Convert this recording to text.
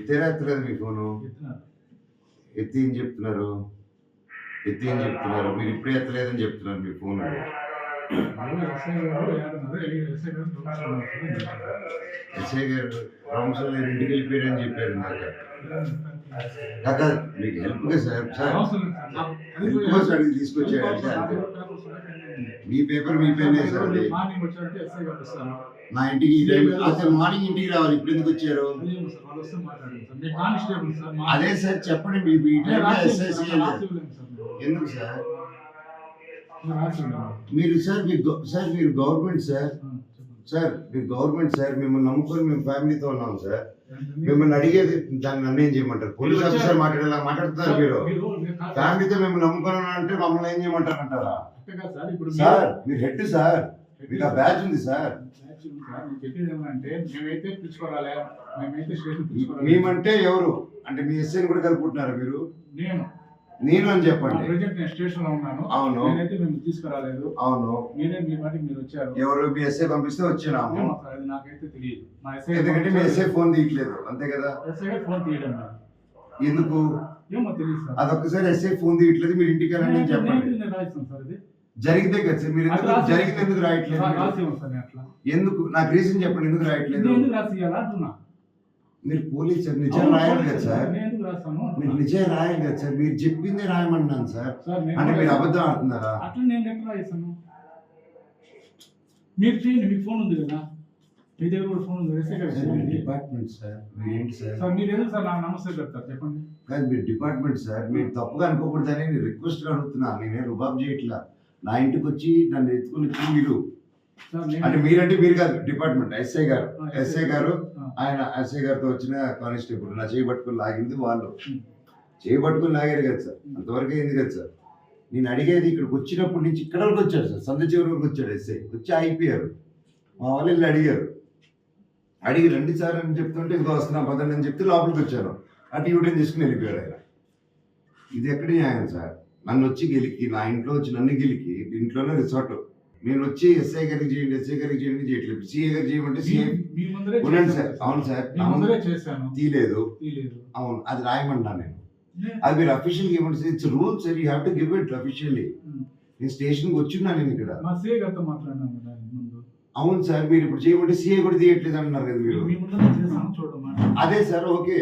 ఎత్తేరా ఎత్తలేదు మీ ఫోను? ఎత్తి ఏం చెప్తున్నారు? మీరు ఇప్పుడే ఎత్తలేదని చెప్తున్నారు మీ ఫోన్. ఎస్ఐ గారు కౌన్సిల్ ఇంటికి వెళ్ళిపోయారని చెప్పారు నాకు. మీకు హెల్ప్గా సార్ హెల్ప్ కోసం అడిగి తీసుకొచ్చాడంటే అంతే. మీ పేపర్ మీ పెన్నే సార్ అది. నా ఇంటికి అసలు మార్నింగ్ ఇంటికి రావాలి, ఇప్పుడు ఎందుకు వచ్చారు? అదే సార్ చెప్పండి, మీ ఎందుకు సార్ మీరు మీరు గవర్నమెంట్ సార్ మిమ్మల్ని నమ్ముకొని మేము ఫ్యామిలీతో ఉన్నాం సార్. మిమ్మల్ని అడిగేది దాన్ని నన్ను ఏం చేయమంటారు? పోలీస్ ఆఫీసర్ మాట్లాడేలా మాట్లాడుతున్నారు మీరు. ఫ్యామిలీతో మేము నమ్ముకొని అంటే మమ్మల్ని ఏం చేయమంటారు అంటారా? సార్ మీరు హెడ్ సార్, మీకు ఆ బ్యాచ్ ఉంది సార్. మేమంటే ఎవరు అంటే మీ ఎస్ఐని కూడా కలుపుకుంటున్నారు మీరు? నేను అని చెప్పండి. అవును, తీసుకురాలేదు. అవును, మీరు వచ్చారు. ఎవరు మీ ఎస్ఐ పంపిస్తే వచ్చినాము. నాకైతే తెలియదు, ఎందుకంటే మీ ఎస్ఐ ఫోన్ తీయట్లేదు అంతే కదా? ఎందుకు అదొక్కసారి ఎస్ఐ ఫోన్ తీయట్లేదు, మీరు ఇంటికి వెళ్ళండి అని చెప్పండి. జరిగితే కదా సార్, మీరు జరిగింది ఎందుకు రాయట్లేదు? ఎందుకు నాకు రీజన్ చెప్పండి, ఎందుకు రాయట్లేదు? మీరు పోలీస్ సార్, నిజం రాయాలి కదా సార్. మీరు నిజం రాయాలి కదా సార్. మీరు చెప్పిందే రాయమన్నాను సార్. అంటే మీరు అబద్ధం ఆడుతున్నారా? అట్లా నేను ఎట్లా రాయిస్తాను? మీరు చేయండి, మీకు ఫోన్ ఉంది కదా, మీ దగ్గర కూడా ఫోన్ ఉంది. డిపార్ట్మెంట్ సార్, మీరేంటి సార్? మీరు ఎందుకు సార్ నాకు నమస్తే చెప్తారు చెప్పండి? కాదు, మీరు డిపార్ట్మెంట్ సార్, మీరు తప్పుగా అనుకోకూడదని నేను రిక్వెస్ట్ అడుగుతున్నా. నేనే రుబాబ్ చేయట్లా. నా ఇంటికి వచ్చి నన్ను ఎత్తుకుని వచ్చి మీరు అంటే మీరంటే మీరు కాదు, డిపార్ట్మెంట్ ఎస్ఐ గారు ఆయన ఎస్ఐ గారితో వచ్చిన కానిస్టేబుల్ నా చేయబట్టుకుని లాగింది వాళ్ళు. చేయబట్టుకుని లాగారు కదా సార్, అంతవరకు అయింది కదా సార్. నేను అడిగేది ఇక్కడికి వచ్చినప్పటి నుంచి ఇక్కడ వరకు వచ్చాడు సార్, సంద చివరి వరకు వచ్చాడు ఎస్ఐ. వచ్చి అయిపోయారు. మా వాళ్ళు వెళ్ళి అడిగి రండి సార్ అని చెప్తుంటే ఇంకో వస్తున్నా పదండి అని చెప్తే లోపలికి వచ్చాను. అటు యూటర్న్ తీసుకుని వెళ్ళిపోయాడు ఆయన. ఇది ఎక్కడ న్యాయం సార్? నన్ను వచ్చి గెలికి, నా ఇంట్లో వచ్చి నన్ను గెలికి, ఇంట్లోనే రిసార్ట్ నేను వచ్చి ఎస్ఐ గారికి చేయండి చేయట్లేదు. సిఏ గారికి చేయమంటే ఉండండి సార్. అవును సార్, తీయలేదు. అవును, అది రాయమన్నా నేను. అది మీరు అఫీషియల్ ఇవ్వండి. It's rule sir, you have to give it officially. నేను స్టేషన్కి వచ్చిన్నా నేను ఇక్కడ. అవును సార్, మీరు ఇప్పుడు చేయమంటే సిఏ కూడా తీయట్లేదు అంటున్నారు కదా మీరు. అదే సార్, ఓకే.